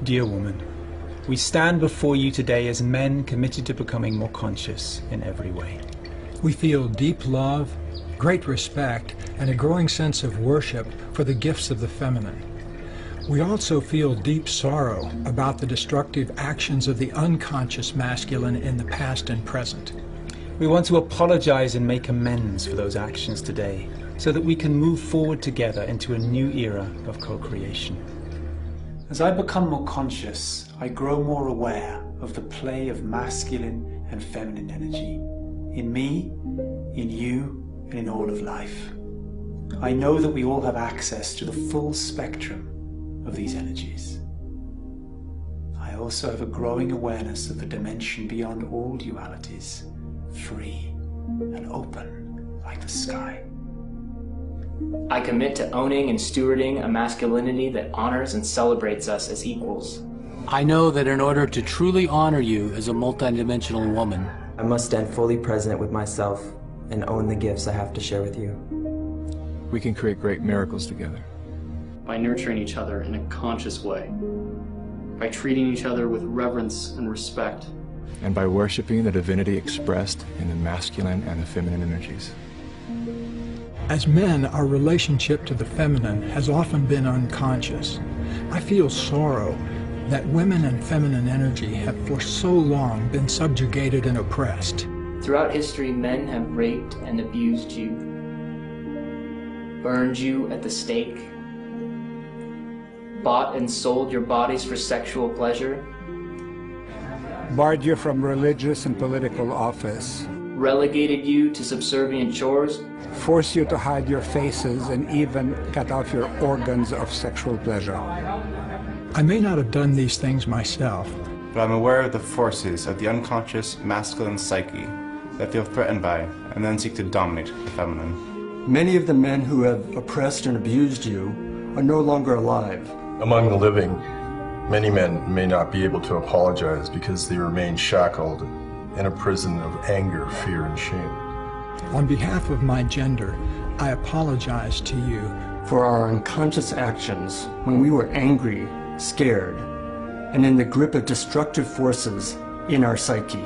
Dear woman, we stand before you today as men committed to becoming more conscious in every way. We feel deep love, great respect, and a growing sense of worship for the gifts of the feminine. We also feel deep sorrow about the destructive actions of the unconscious masculine in the past and present. We want to apologize and make amends for those actions today, so that we can move forward together into a new era of co-creation. As I become more conscious, I grow more aware of the play of masculine and feminine energy in me, in you, and in all of life. I know that we all have access to the full spectrum of these energies. I also have a growing awareness of the dimension beyond all dualities, free and open like the sky. I commit to owning and stewarding a masculinity that honors and celebrates us as equals. I know that in order to truly honor you as a multidimensional woman, I must stand fully present with myself and own the gifts I have to share with you. We can create great miracles together. By nurturing each other in a conscious way. By treating each other with reverence and respect. And by worshiping the divinity expressed in the masculine and the feminine energies. As men, our relationship to the feminine has often been unconscious. I feel sorrow that women and feminine energy have for so long been subjugated and oppressed. Throughout history, men have raped and abused you, burned you at the stake, bought and sold your bodies for sexual pleasure, barred you from religious and political office, relegated you to subservient chores, forced you to hide your faces, and even cut off your organs of sexual pleasure. I may not have done these things myself, but I'm aware of the forces of the unconscious masculine psyche that feel threatened by and then seek to dominate the feminine. Many of the men who have oppressed and abused you are no longer alive. Among the living, many men may not be able to apologize because they remain shackled in a prison of anger, fear, and shame. On behalf of my gender, I apologize to you for our unconscious actions when we were angry, scared, and in the grip of destructive forces in our psyche.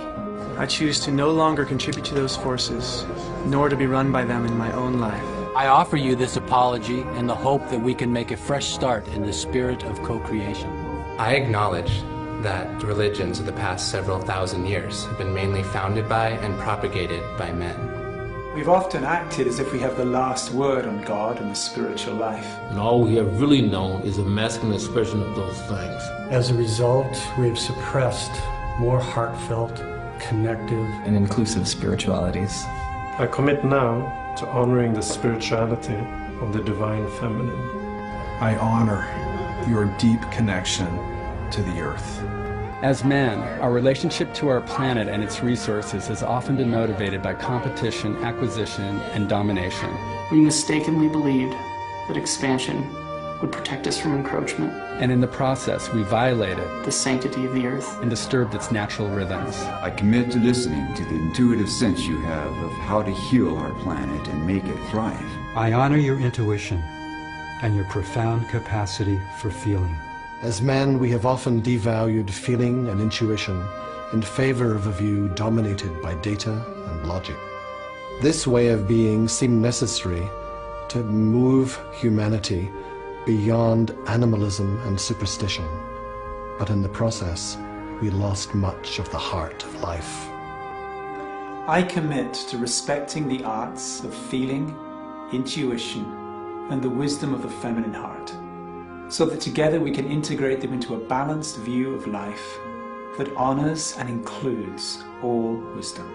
I choose to no longer contribute to those forces, nor to be run by them in my own life. I offer you this apology in the hope that we can make a fresh start in the spirit of co-creation. I acknowledge that religions of the past several thousand years have been mainly founded by and propagated by men. We've often acted as if we have the last word on God and the spiritual life. And all we have really known is a masculine expression of those things. As a result, we've suppressed more heartfelt, connective, and inclusive spiritualities. I commit now to honoring the spirituality of the divine feminine. I honor your deep connection to the earth. As men, our relationship to our planet and its resources has often been motivated by competition, acquisition, and domination. We mistakenly believed that expansion would protect us from encroachment. And in the process, we violated the sanctity of the earth and disturbed its natural rhythms. I commit to listening to the intuitive sense you have of how to heal our planet and make it thrive. I honor your intuition and your profound capacity for feeling. As men, we have often devalued feeling and intuition in favor of a view dominated by data and logic. This way of being seemed necessary to move humanity beyond animalism and superstition, but in the process, we lost much of the heart of life. I commit to respecting the arts of feeling, intuition, and the wisdom of the feminine heart, so that together we can integrate them into a balanced view of life that honors and includes all wisdom.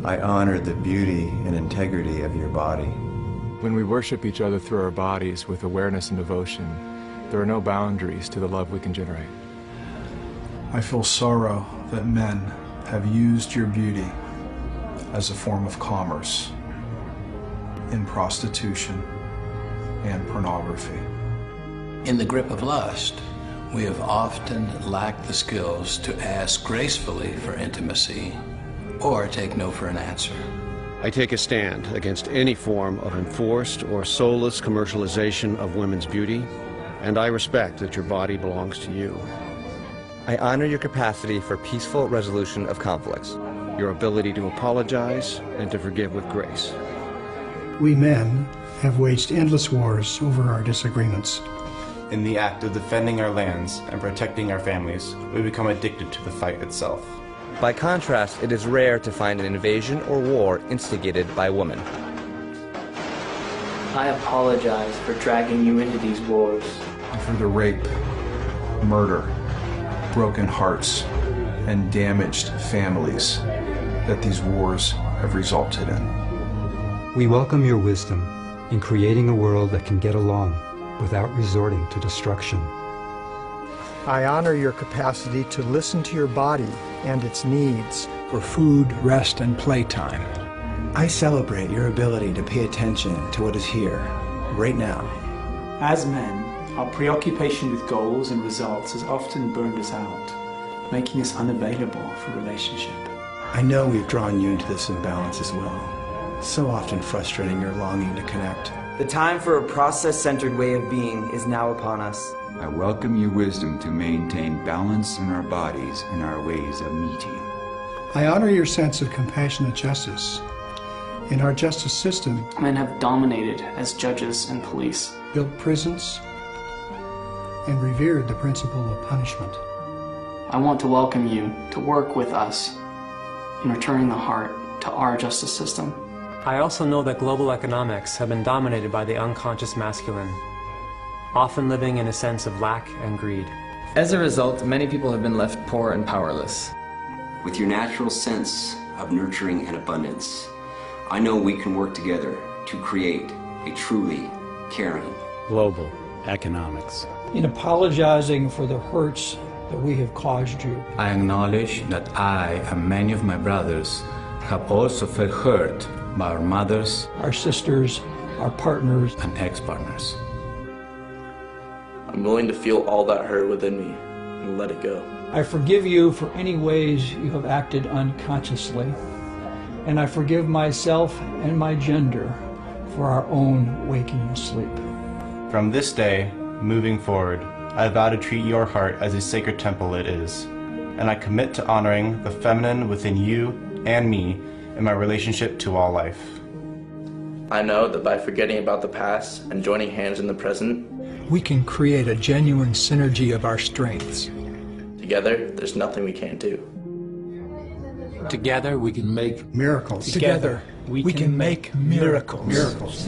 I honor the beauty and integrity of your body. When we worship each other through our bodies with awareness and devotion, there are no boundaries to the love we can generate. I feel sorrow that men have used your beauty as a form of commerce in prostitution and pornography. In the grip of lust, we have often lacked the skills to ask gracefully for intimacy or take no for an answer. I take a stand against any form of enforced or soulless commercialization of women's beauty, and I respect that your body belongs to you. I honor your capacity for peaceful resolution of conflicts, your ability to apologize and to forgive with grace. We men have waged endless wars over our disagreements. In the act of defending our lands and protecting our families, we become addicted to the fight itself. By contrast, it is rare to find an invasion or war instigated by a woman. I apologize for dragging you into these wars. For the rape, murder, broken hearts, and damaged families that these wars have resulted in. We welcome your wisdom in creating a world that can get along without resorting to destruction. I honor your capacity to listen to your body and its needs for food, rest, and playtime. I celebrate your ability to pay attention to what is here, right now. As men, our preoccupation with goals and results has often burned us out, making us unavailable for relationship. I know we've drawn you into this imbalance as well, so often frustrating your longing to connect. The time for a process-centered way of being is now upon us. I welcome your wisdom to maintain balance in our bodies and our ways of meeting. I honor your sense of compassionate justice. In our justice system, men have dominated as judges and police, built prisons, and revered the principle of punishment. I want to welcome you to work with us in returning the heart to our justice system. I also know that global economics have been dominated by the unconscious masculine, often living in a sense of lack and greed. As a result, many people have been left poor and powerless. With your natural sense of nurturing and abundance, I know we can work together to create a truly caring global economics. In apologizing for the hurts that we have caused you, I acknowledge that I and many of my brothers have also felt hurt by our mothers, our sisters, our partners, and ex-partners. I'm willing to feel all that hurt within me and let it go. I forgive you for any ways you have acted unconsciously, and I forgive myself and my gender for our own waking and sleep. From this day, moving forward, I vow to treat your heart as a sacred temple it is, and I commit to honoring the feminine within you and me in my relationship to all life. I know that by forgetting about the past and joining hands in the present, we can create a genuine synergy of our strengths. Together, there's nothing we can't do. Together, we can make miracles. Together, we can make miracles. Miracles.